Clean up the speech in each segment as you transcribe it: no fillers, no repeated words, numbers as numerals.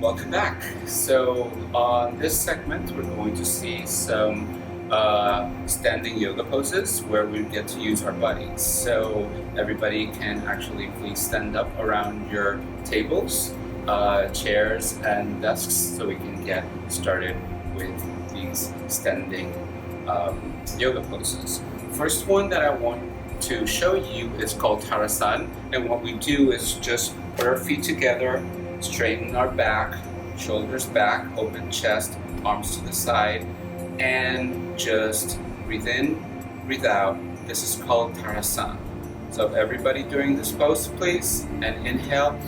Welcome back. So on this segment, we're going to see some standing yoga poses where we get to use our bodies. So everybody can actually please stand up around your tables, chairs, and desks so we can get started with these standing yoga poses. First one that I want to show you is called Tarasan, and what we do is just put our feet together, straighten our back, shoulders back, open chest, arms to the side, and just breathe in, breathe out. This is called Tarasan. So everybody doing this pose, please, and inhale,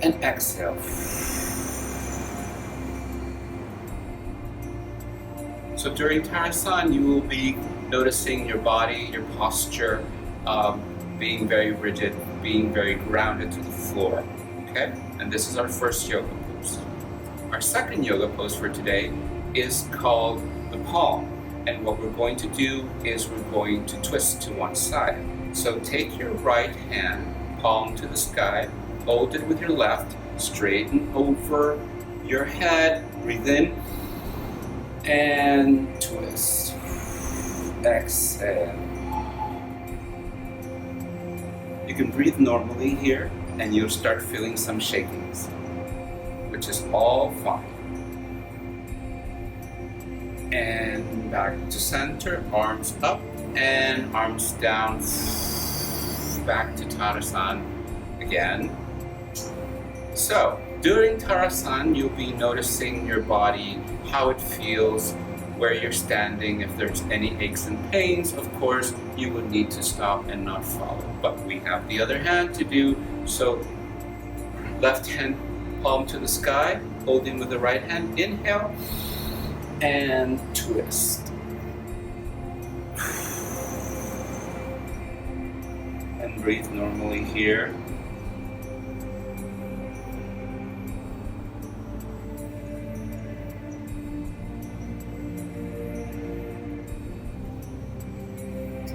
and exhale. So during Tarasan, you will be noticing your body, your posture, being very rigid, being very grounded to the floor, okay? And this is our first yoga pose. Our second yoga pose for today is called the palm. And what we're going to do is we're going to twist to one side. So take your right hand, palm to the sky, hold it with your left, straighten over your head, breathe in, and twist. Exhale. You can breathe normally here and you'll start feeling some shakings, which is all fine. And back to center, arms up and arms down. Back to Tarasan again. So during Tarasan, you'll be noticing your body, how it feels, where you're standing. If there's any aches and pains, of course, you would need to stop and not follow. But we have the other hand to do, so left hand palm to the sky, holding with the right hand, inhale, and twist. And breathe normally here.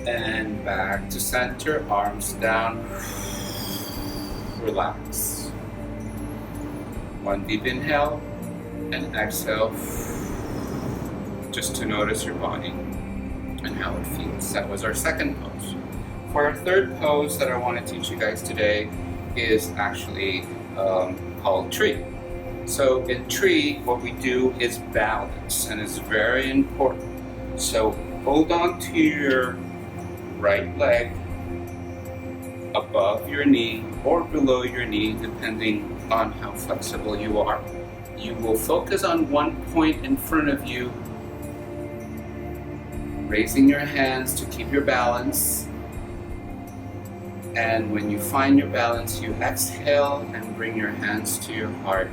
And back to center, arms down, relax. One deep inhale and exhale, just to notice your body and how it feels. That was our second pose. For our third pose that I want to teach you guys today is actually called tree. So in tree, what we do is balance, and it's very important. So hold on to your right leg above your knee or below your knee, depending on how flexible you are. You will focus on one point in front of you, raising your hands to keep your balance. And when you find your balance, you exhale and bring your hands to your heart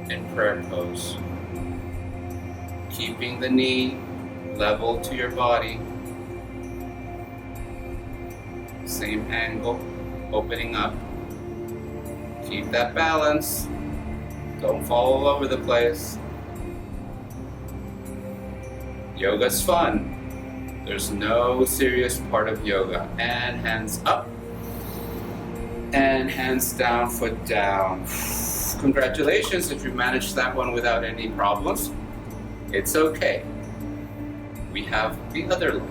in prayer pose. Keeping the knee level to your body. Same angle, opening up. Keep that balance. Don't fall all over the place. Yoga's fun. There's no serious part of yoga. And hands up. And hands down, foot down. Congratulations if you managed that one without any problems. It's okay. We have the other leg.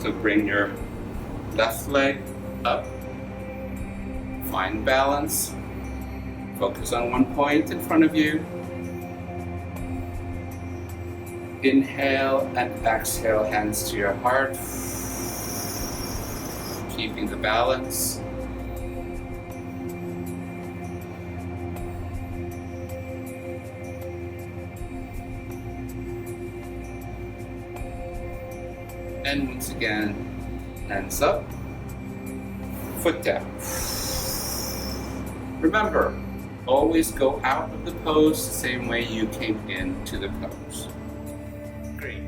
So bring your left leg up, find balance, focus on one point in front of you, inhale and exhale, hands to your heart, keeping the balance. And once again, hands up, foot down. Remember, always go out of the pose the same way you came into the pose. Great.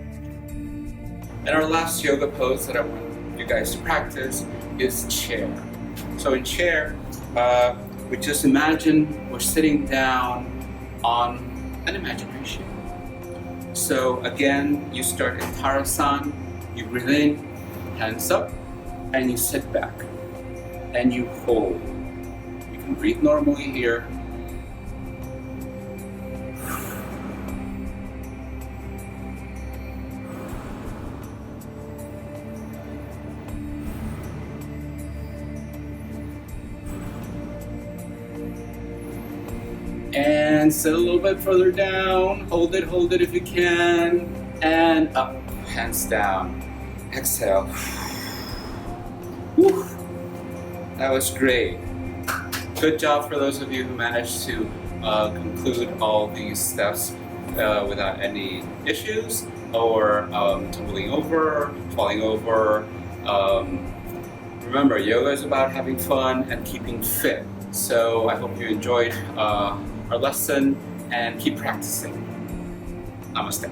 And our last yoga pose that I want you guys to practice is chair. So in chair, we just imagine we're sitting down on an imagination. So again, you start in Tarasan, you breathe in, hands up, and you sit back and you hold can breathe normally here. And sit a little bit further down. Hold it if you can. And up, hands down. Exhale. Whew. That was great. Good job for those of you who managed to conclude all these steps without any issues or tumbling over, falling over. Remember, yoga is about having fun and keeping fit. So I hope you enjoyed our lesson and keep practicing. Namaste.